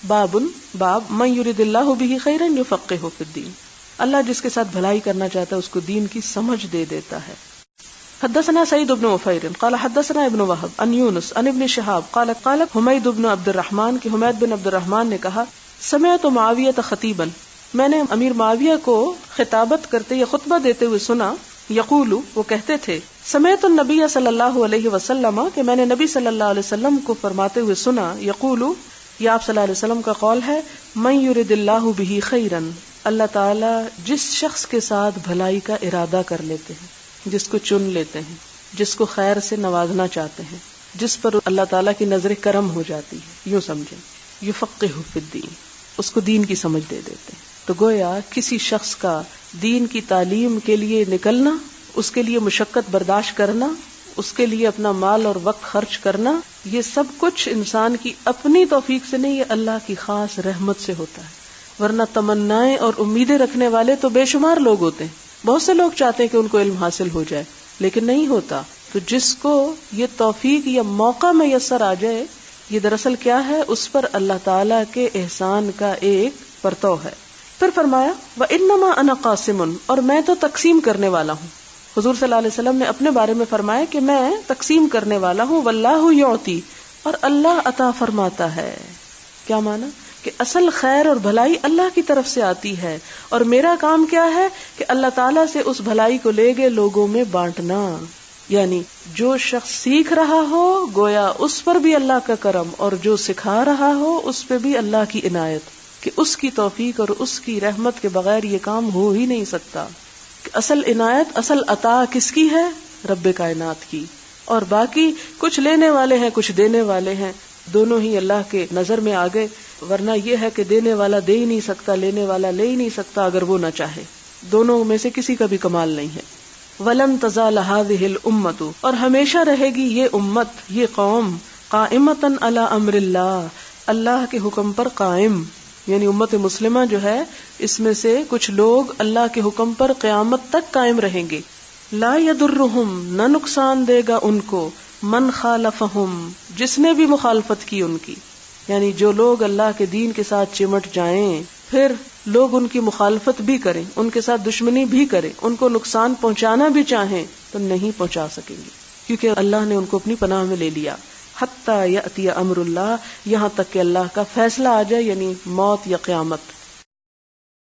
باب من یرید اللہ بہ خیرا یفقہہ فی الدین، اللہ جس کے ساتھ بھلائی کرنا چاہتا ہے اس کو دین کی سمجھ دے دیتا ہے. حدثنا سعید بن عفیر قال حدثنا ابن وهب عن یونس عن ابن شہاب قال حمید بن عبد الرحمن کہ حمید بن عبد الرحمن نے کہا سمعت معاویہ خطیبا، میں نے امیر معاویہ کو خطابت کرتے یا خطبہ دیتے ہوئے سنا، یقول وہ کہتے تھے سمعت النبی صلی اللہ علیہ وسلم کہ میں نے نبی صلی اللہ علیہ وسلم کو فرماتے ہوئے سنا، یقول یہ آپ صلی اللہ علیہ وسلم کا قول ہے، من یرید اللہ بہ خیرا، اللہ تعالی جس شخص کے ساتھ بھلائی کا ارادہ کر لیتے ہیں، جس کو چن لیتے ہیں، جس کو خیر سے نوازنا چاہتے ہیں، جس پر اللہ تعالیٰ کی نظر کرم ہو جاتی ہے، یوں سمجھیں، یفقہہ فی الدین، اس کو دین کی سمجھ دے دیتے ہیں. تو گویا کسی شخص کا دین کی تعلیم کے لیے نکلنا، اس کے لیے مشقت برداشت کرنا، اس کے لیے اپنا مال اور وقت خرچ کرنا، یہ سب کچھ انسان کی اپنی توفیق سے نہیں، یہ اللہ کی خاص رحمت سے ہوتا ہے. ورنہ تمنائیں اور امیدیں رکھنے والے تو بے شمار لوگ ہوتے ہیں، بہت سے لوگ چاہتے ہیں کہ ان کو علم حاصل ہو جائے لیکن نہیں ہوتا. تو جس کو یہ توفیق یا موقع میسر آ جائے، یہ دراصل کیا ہے، اس پر اللہ تعالیٰ کے احسان کا ایک پرتو ہے. پھر فرمایا وَإِنَّمَا أَنَا قَاسِمٌ، اور میں تو تقسیم کرنے والا ہوں. حضور صلی اللہ علیہ وسلم نے اپنے بارے میں فرمایا کہ میں تقسیم کرنے والا ہوں، وَاللَّهُ يُعْطِي، اور اللہ عطا فرماتا ہے. کیا معنی؟ کہ اصل خیر اور بھلائی اللہ کی طرف سے آتی ہے، اور میرا کام کیا ہے کہ اللہ تعالیٰ سے اس بھلائی کو لے کے لوگوں میں بانٹنا. یعنی جو شخص سیکھ رہا ہو گویا اس پر بھی اللہ کا کرم، اور جو سکھا رہا ہو اس پہ بھی اللہ کی عنایت، کہ اس کی توفیق اور اس کی رحمت کے بغیر یہ کام ہو ہی نہیں سکتا. کہ اصل عنایت، اصل عطا کس کی ہے؟ رب کائنات کی. اور باقی کچھ لینے والے ہیں، کچھ دینے والے ہیں، دونوں ہی اللہ کے نظر میں آ گئے. ورنہ یہ ہے کہ دینے والا دے ہی نہیں سکتا، لینے والا لے ہی نہیں سکتا اگر وہ نہ چاہے. دونوں میں سے کسی کا بھی کمال نہیں ہے. وَلَن تَزَالَ هَذِهِ الْأُمَّةُ، اور ہمیشہ رہے گی یہ امت، یہ قوم، قائمۃ علی امر اللہ، اللہ کے حکم پر قائم. یعنی امت مسلمہ جو ہے اس میں سے کچھ لوگ اللہ کے حکم پر قیامت تک قائم رہیں گے. لا یضرہم، نہ نقصان دے گا ان کو، من خالفہم، جس نے بھی مخالفت کی ان کی. یعنی جو لوگ اللہ کے دین کے ساتھ چمٹ جائیں، پھر لوگ ان کی مخالفت بھی کریں، ان کے ساتھ دشمنی بھی کریں، ان کو نقصان پہنچانا بھی چاہیں تو نہیں پہنچا سکیں گے، کیونکہ اللہ نے ان کو اپنی پناہ میں لے لیا. حتی یأتی امر اللہ، یہاں تک کہ اللہ کا فیصلہ آ جائے، یعنی موت یا قیامت.